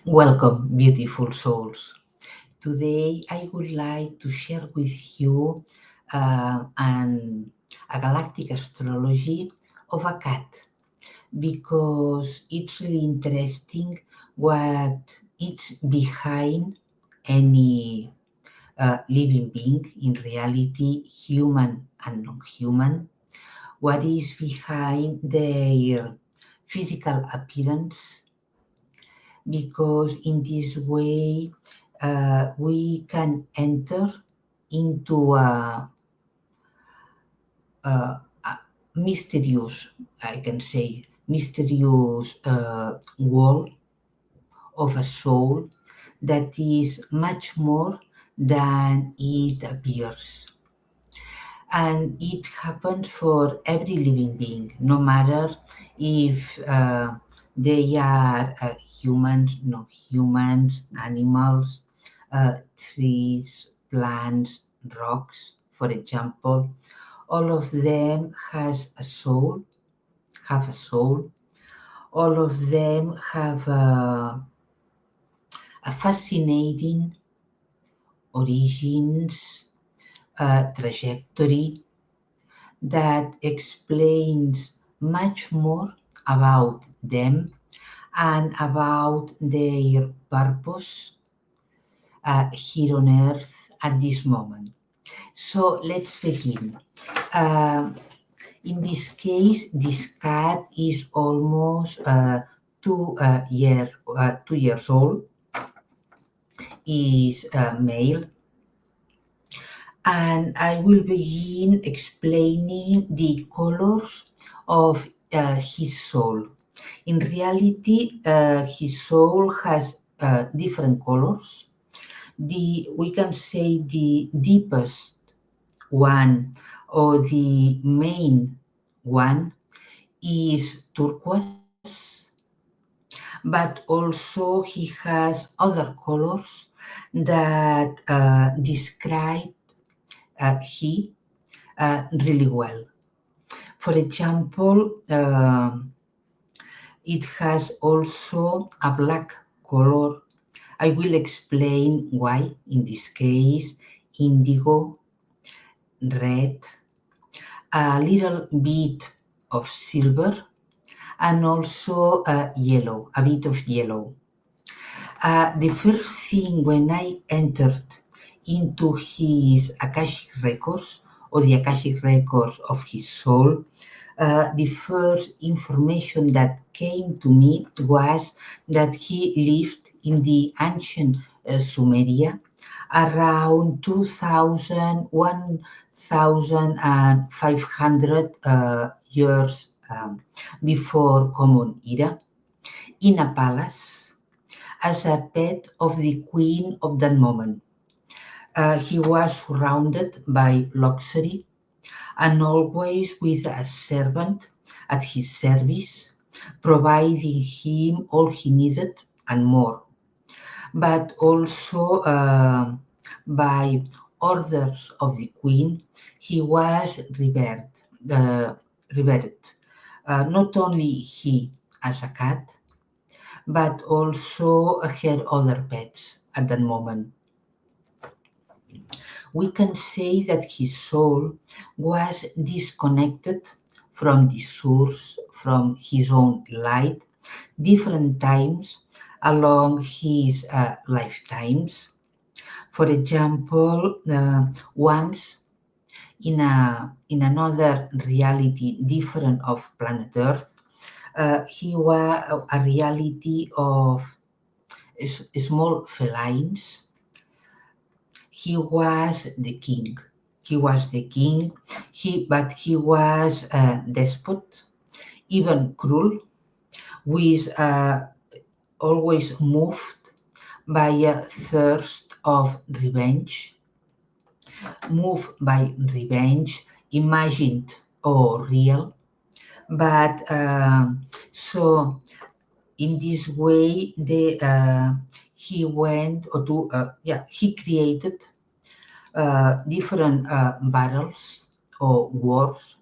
Welcome, beautiful souls. Today, I would like to share with you a galactic astrology of a cat because it's really interesting what is behind any living being, in reality, human and non human, what is behind their physical appearance, because in this way we can enter into a mysterious, I can say, mysterious world of a soul that is much more than it appears. And it happens for every living being, no matter if they are humans, non humans, animals, trees, plants, rocks, for example. All of them have a soul. All of them have a fascinating origins, trajectory that explains much more about them and about their purpose here on earth at this moment. So let's begin. Uh, in this case, this cat is almost 2 years old, is male, and I will begin explaining the colors of his soul. In reality, his soul has different colors. We can say the deepest one or the main one is turquoise, but also he has other colors that describe he really well. For example, it has also a black color. I will explain why in this case: indigo, red, a little bit of silver, and also yellow, a bit of yellow. The first thing when I entered into his Akashic records, or the Akashic records of his soul, the first information that came to me was that he lived in the ancient Sumeria around 2000, 1500 years before Common Era, in a palace as a pet of the queen of that moment. He was surrounded by luxury and always with a servant at his service, providing him all he needed and more. But also by orders of the queen, he was uh, revered. Not only he as a cat, but also her other pets at that moment. We can say that his soul was disconnected from the source, from his own light, different times along his lifetimes. For example, once in another reality different of planet Earth, he was a reality of small felines. He was the king. He was the king. But he was a despot, even cruel, with always moved by a thirst of revenge, moved by revenge, imagined or real. But so in this way, he went or to he created different battles or wars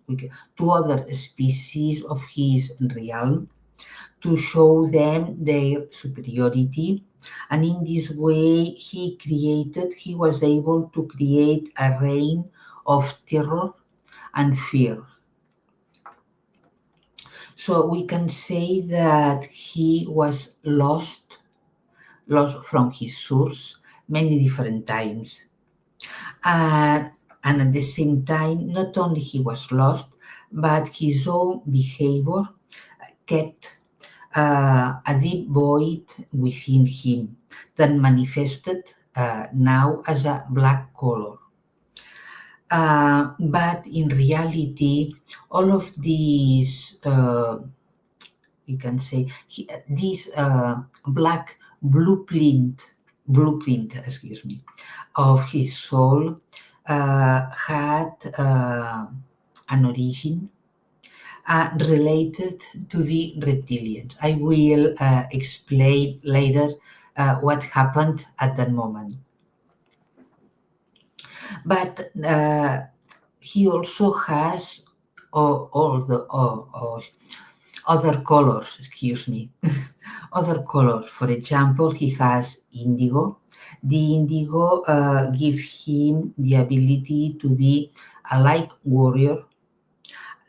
to other species of his realm to show them their superiority. And in this way, he was able to create a reign of terror and fear. So we can say that he was lost from his source many different times. And at the same time, not only he was lost, but his own behavior kept a deep void within him that manifested now as a black color. But in reality, all of these, we can say, this black blueprint, excuse me, of his soul had an origin related to the reptilians. I will explain later what happened at that moment. But he also has all the other colors, excuse me, other colors. For example, he has indigo. The indigo gives him the ability to be a light warrior,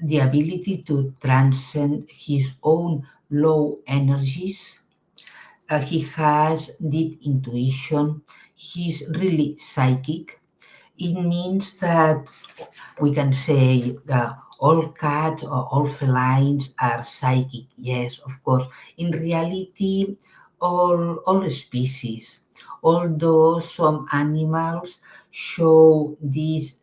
the ability to transcend his own low energies. He has deep intuition. He's really psychic. It means that we can say all cats or all felines are psychic. Yes, of course. In reality, all species, although some animals show these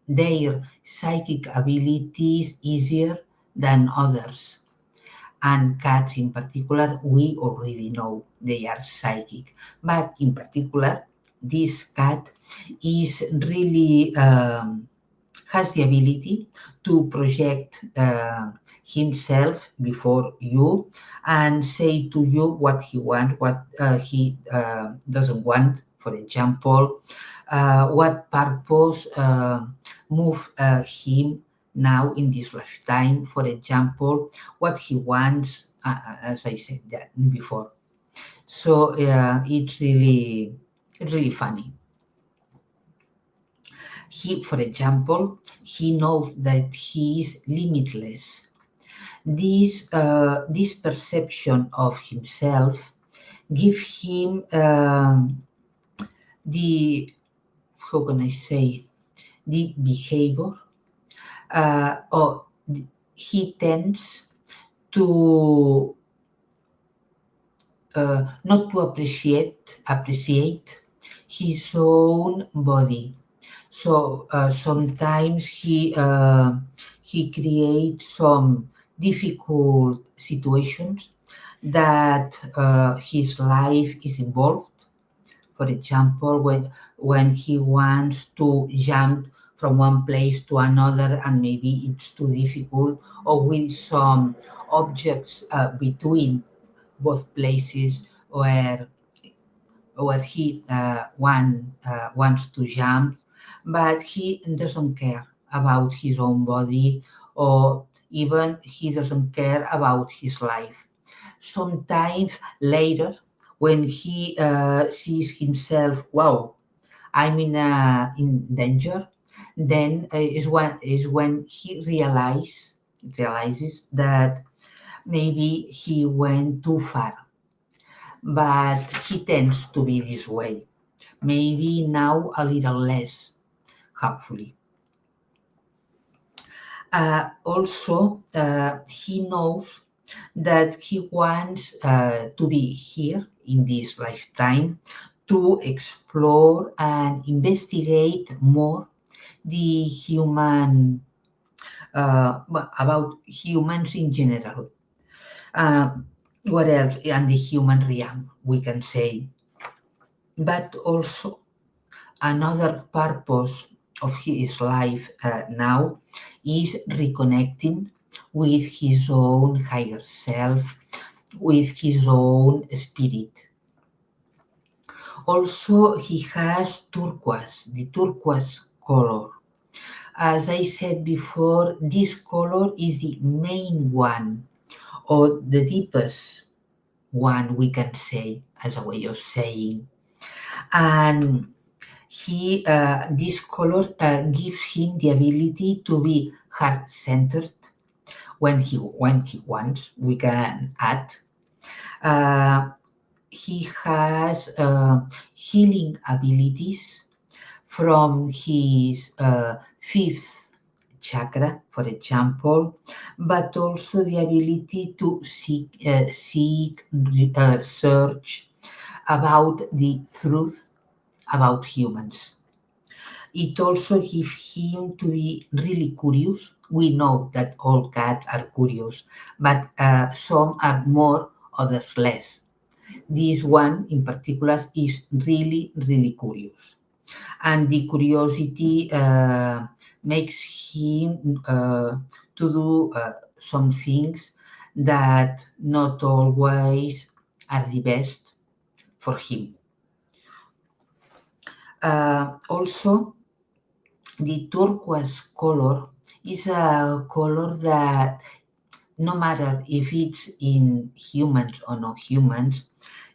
their psychic abilities easier than others, and cats in particular, we already know they are psychic. But in particular, this cat is really has the ability to project himself before you and say to you what he wants, what he doesn't want. For example, what purpose move him now in this lifetime. For example, what he wants, as I said that before. So it's really funny. For example, he knows that he is limitless. This perception of himself give him the, how can I say, the behavior, or he tends to not to appreciate his own body. So sometimes he creates some difficult situations that his life is involved. For example, when he wants to jump from one place to another and maybe it's too difficult, or with some objects between both places where he wants to jump, but he doesn't care about his own body, or even he doesn't care about his life. Sometimes later, when he sees himself, wow, I'm in danger, then is when he realizes that maybe he went too far. But he tends to be this way. Maybe now a little less, hopefully. Also, he knows that he wants to be here in this lifetime to explore and investigate more the about humans in general. Uh, what else? And the human realm, we can say. But also, another purpose of his life now is reconnecting with his own higher self, with his own spirit. Also, he has turquoise, the turquoise color. As I said before, this color is the main one or the deepest one, we can say, as a way of saying. And this color gives him the ability to be heart-centered when he wants. We can add. Uh, he has healing abilities from his fifth chakra, for example, but also the ability to search about the truth about humans. It also gives him to be really curious. We know that all cats are curious, but some are more, others less. This one in particular is really, really curious. And the curiosity makes him to do some things that not always are the best for him. Also, the turquoise color is a color that no matter if it's in humans or not humans,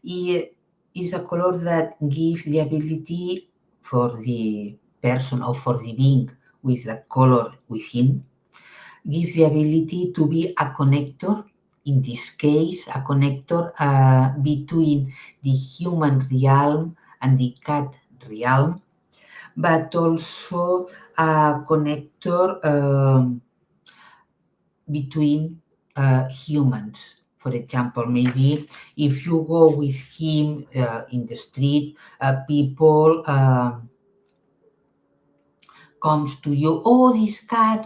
it is a color that gives the ability for the person or for the being with that color within, gives the ability to be a connector, in this case, a connector between the human realm and the cat realm, but also a connector between humans. For example, maybe if you go with him in the street, people comes to you, oh, this cat,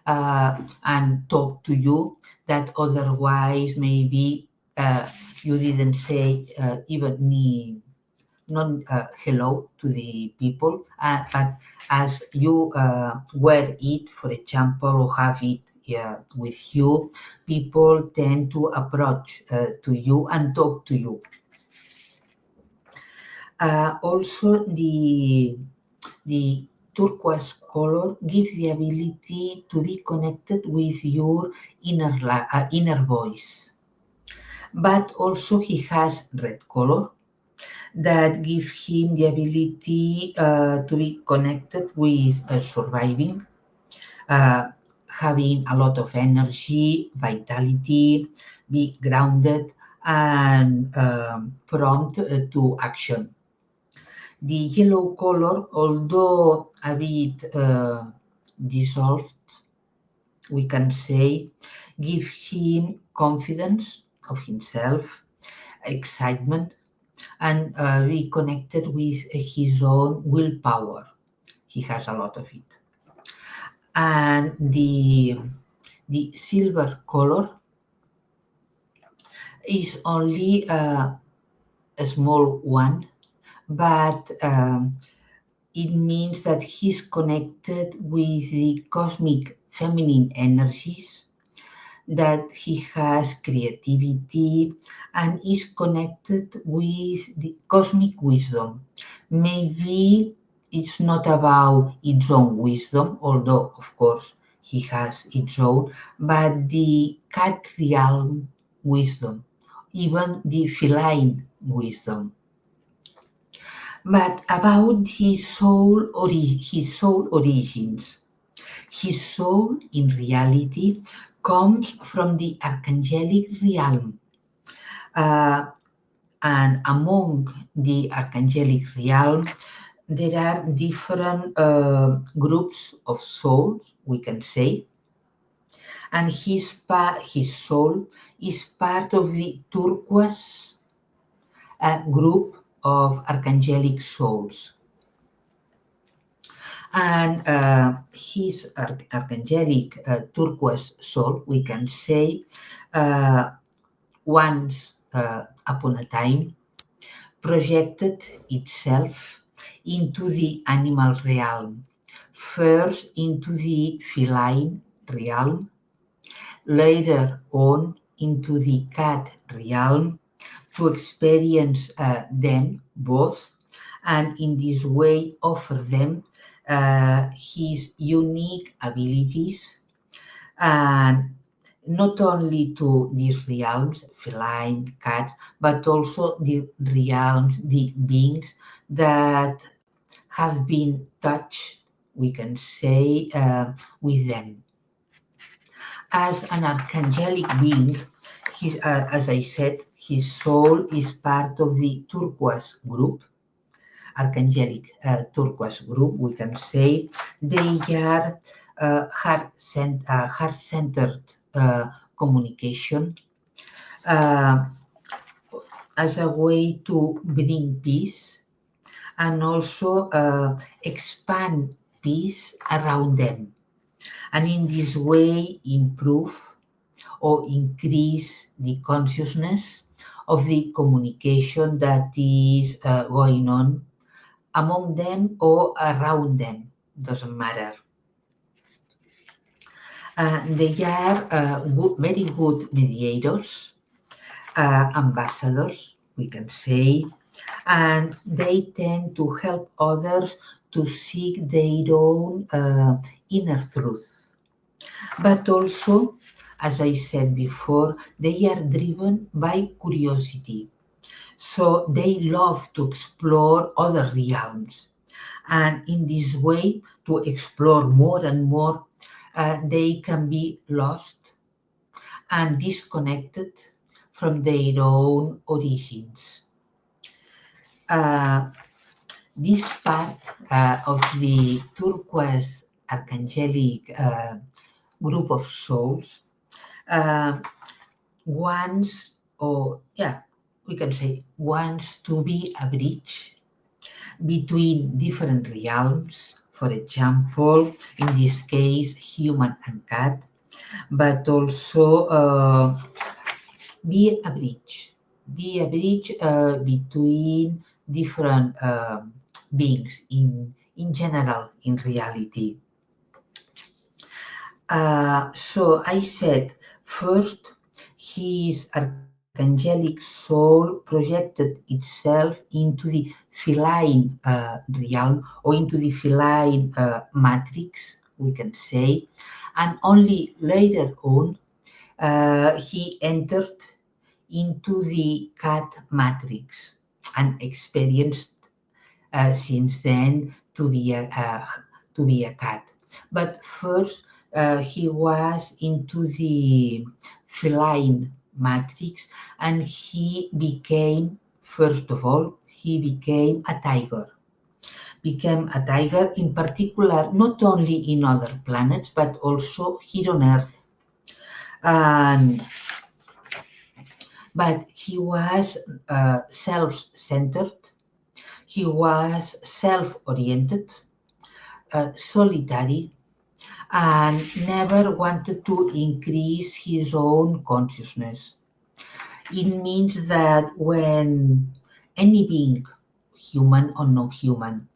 and talk to you that otherwise maybe you didn't say even not hello to the people, but as you wear it, for example, or have it with you, people tend to approach to you and talk to you. Also, the turquoise color gives the ability to be connected with your inner voice. But also he has red color that gives him the ability to be connected with surviving, uh, having a lot of energy, vitality, be grounded, and prompt to action. The yellow color, although a bit dissolved, we can say, give him confidence of himself, excitement, and be connected with his own willpower. He has a lot of it. And the silver color is only a small one, but it means that he's connected with the cosmic feminine energies, that he has creativity and is connected with the cosmic wisdom. Maybe it's not about its own wisdom, although, of course, he has its own, but the cat realm wisdom, even the feline wisdom. But about his soul origins. His soul, in reality, comes from the Archangelic Realm. Uh, and among the Archangelic Realm, there are different groups of souls, we can say. And his soul is part of the turquoise group of Archangelic souls. And his archangelic turquoise soul, we can say, uh, once upon a time projected itself into the animal realm, first into the feline realm, later on into the cat realm, to experience them both, and in this way offer them his unique abilities and not only to these realms, feline, cats, but also the realms, the beings that have been touched, we can say, with them. As an archangelic being, as I said, his soul is part of the turquoise group, archangelic turquoise group, we can say. They are heart-centered communication uh, as a way to bring peace and also expand peace around them, and in this way improve or increase the consciousness of the communication that is going on among them or around them, doesn't matter. They are very good mediators, ambassadors, we can say, and they tend to help others to seek their own inner truth. But also, as I said before, they are driven by curiosity. So they love to explore other realms. And in this way, to explore more and more, they can be lost and disconnected from their own origins. Uh, this part of the turquoise archangelic group of souls uh, wants, or yeah, we can say, wants to be a bridge between different realms. For example, in this case, human and cat, but also be a bridge, between different beings in general in reality. So I said first, his archangelic soul projected itself into the feline realm, or into the feline matrix, we can say, and only later on he entered into the cat matrix and experienced since then to be a cat. But first, he was into the feline matrix, and he became, first of all, he became a tiger. Became a tiger in particular, not only in other planets, but also here on Earth. And but he was self-centered. He was self-oriented, solitary, and never wanted to increase his own consciousness. It means that when any being, human or non human,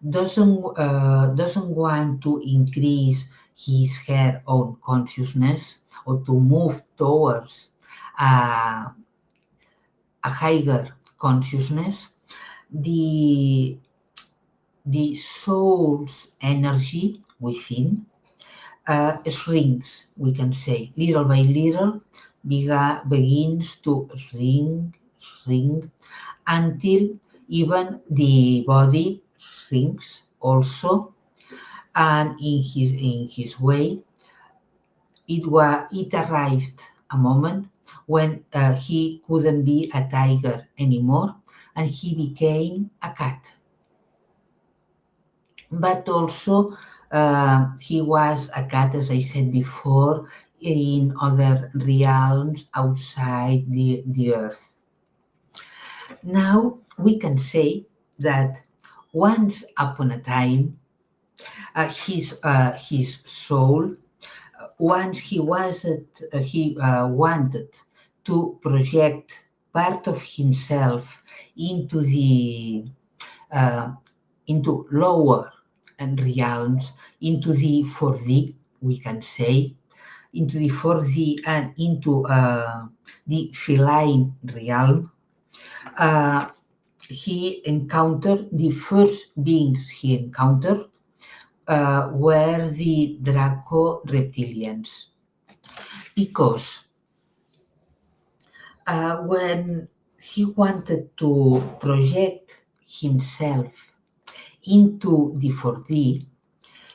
doesn't want to increase her own consciousness or to move towards uh, a higher consciousness, the soul's energy within shrinks, we can say, little by little, begins to shrink until even the body shrinks also. And in his way, it arrived a moment when he couldn't be a tiger anymore, and he became a cat. But also, he was a cat, as I said before, in other realms outside the earth. Now we can say that once upon a time, his soul, once he wanted to project part of himself into the uh, into lower and realms, into the 4D, we can say, into the 4D and into the feline realm. Uh, he encountered the first beings he encountered were the Draco reptilians. because when he wanted to project himself into the 4D,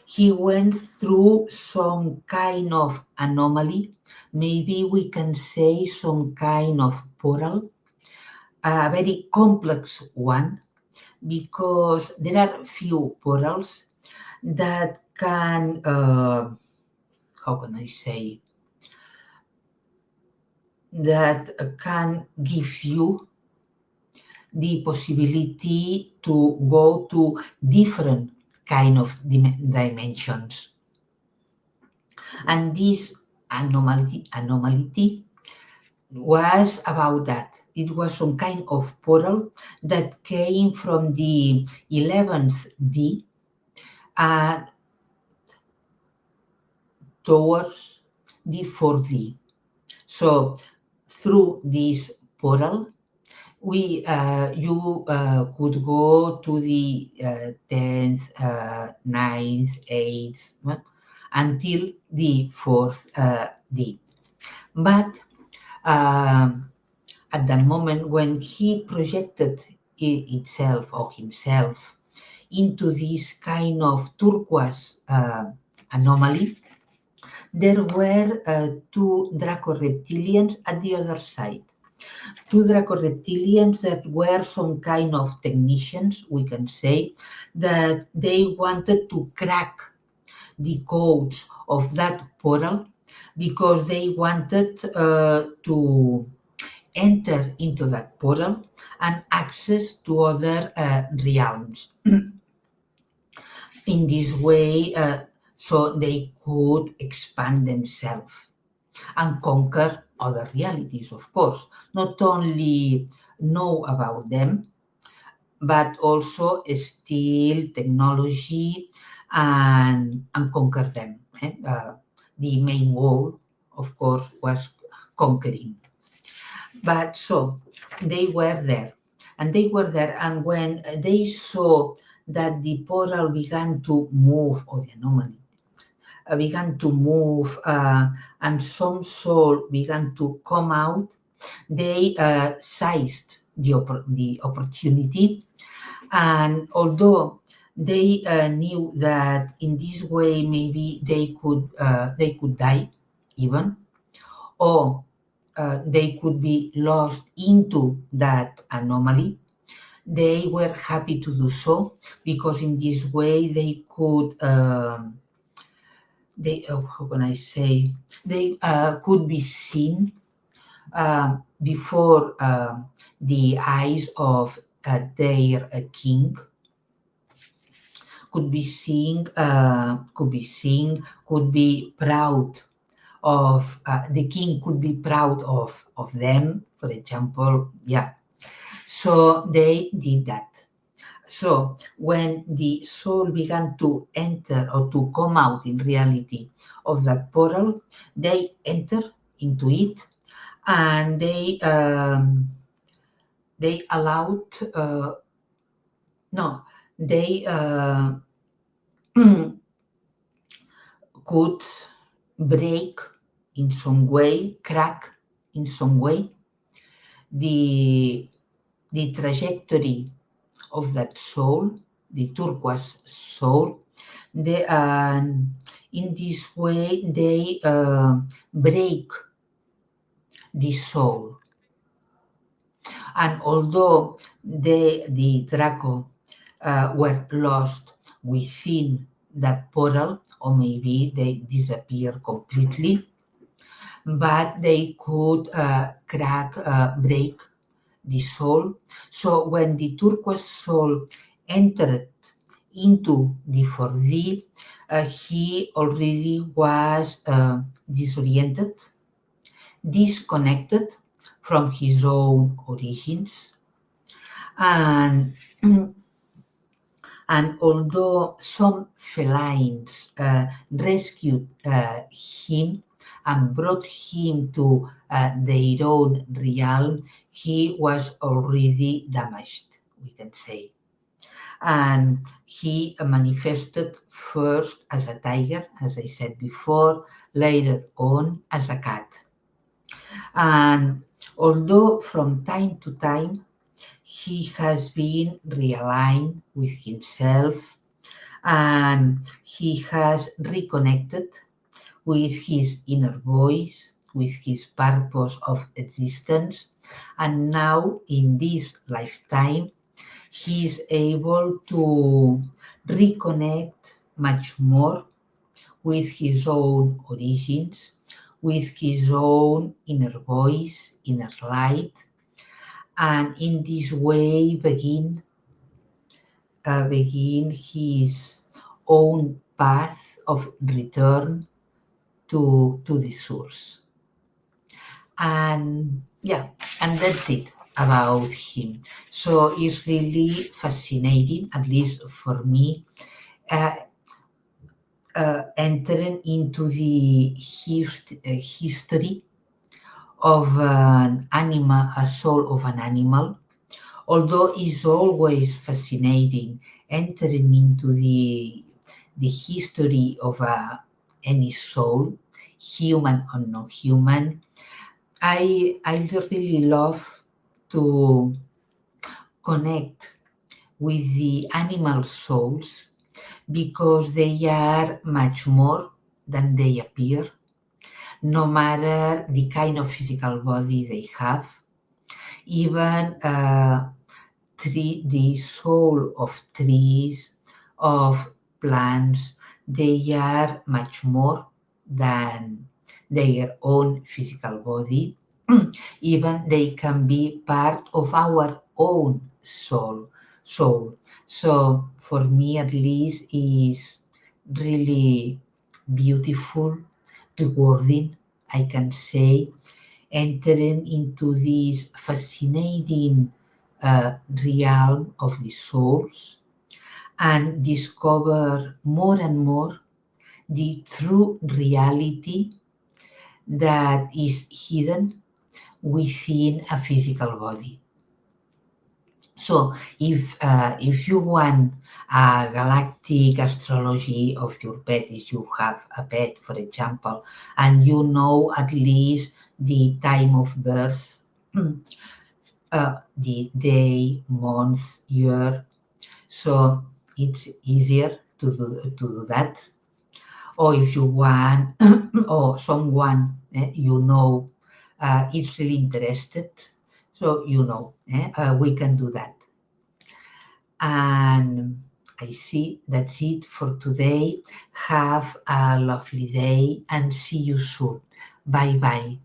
he went through some kind of anomaly, maybe we can say some kind of portal, a very complex one, because there are few portals that can, how can I say, that can give you the possibility to go to different kind of dimensions. And this anomaly was about that. It was some kind of portal that came from the 11th D and towards the 4D. So through this portal, you could go to the 10th, 9th, 8th, until the 4th D. But at that moment, when he projected itself or himself into this kind of turquoise anomaly, there were two Draco-reptilians at the other side. Two Draco-reptilians that were some kind of technicians, we can say, that they wanted to crack the codes of that portal because they wanted to enter into that portal and access to other realms. In this way, so they could expand themselves and conquer other realities, of course. Not only know about them, but also steal technology and conquer them. The main goal, of course, was conquering. But so they were there, and when they saw that the portal began to move, or the anomaly began to move, and some soul began to come out, they seized the opportunity. And although they knew that in this way maybe they could die even, or they could be lost into that anomaly, they were happy to do so, because in this way they could how can I say, they could be seen before the eyes of their king, could be seen, could be proud of, the king could be proud of them, for example. Yeah. So they did that. So when the soul began to enter or to come out in reality of that portal, they enter into it, and they allowed, no, they could break in some way, crack in some way the trajectory of that soul, the turquoise soul. In this way, they break the soul. And although the Draco were lost within that portal, or maybe they disappear completely, but they could break the soul. So when the turquoise soul entered into the 4D, he already was disoriented, disconnected from his own origins. And and although some felines rescued him and brought him to their own realm, he was already damaged, we can say. And he manifested first as a tiger, as I said before, later on as a cat. And although from time to time he has been realigned with himself and he has reconnected with his inner voice, with his purpose of existence, and now in this lifetime he is able to reconnect much more with his own origins, with his own inner voice, inner light, and in this way begin his own path of return to the source. And yeah, and that's it about him. So it's really fascinating, at least for me, uh, entering into the history of an animal, a soul of an animal. Although it's always fascinating entering into the history of any soul, human or non human, I really love to connect with the animal souls because they are much more than they appear, no matter the kind of physical body they have. Even the soul of trees, of plants, they are much more than their own physical body. Even they can be part of our own soul. So for me at least is really beautiful, rewarding, I can say, entering into this fascinating realm of the souls and discover more and more the true reality that is hidden within a physical body. So, if you want a galactic astrology of your pet, if you have a pet, for example, and you know at least the time of birth, the day, month, year, so it's easier to do that. Or if you want, or someone is really interested, so we can do that. And I see that's it for today. Have a lovely day and see you soon. Bye bye.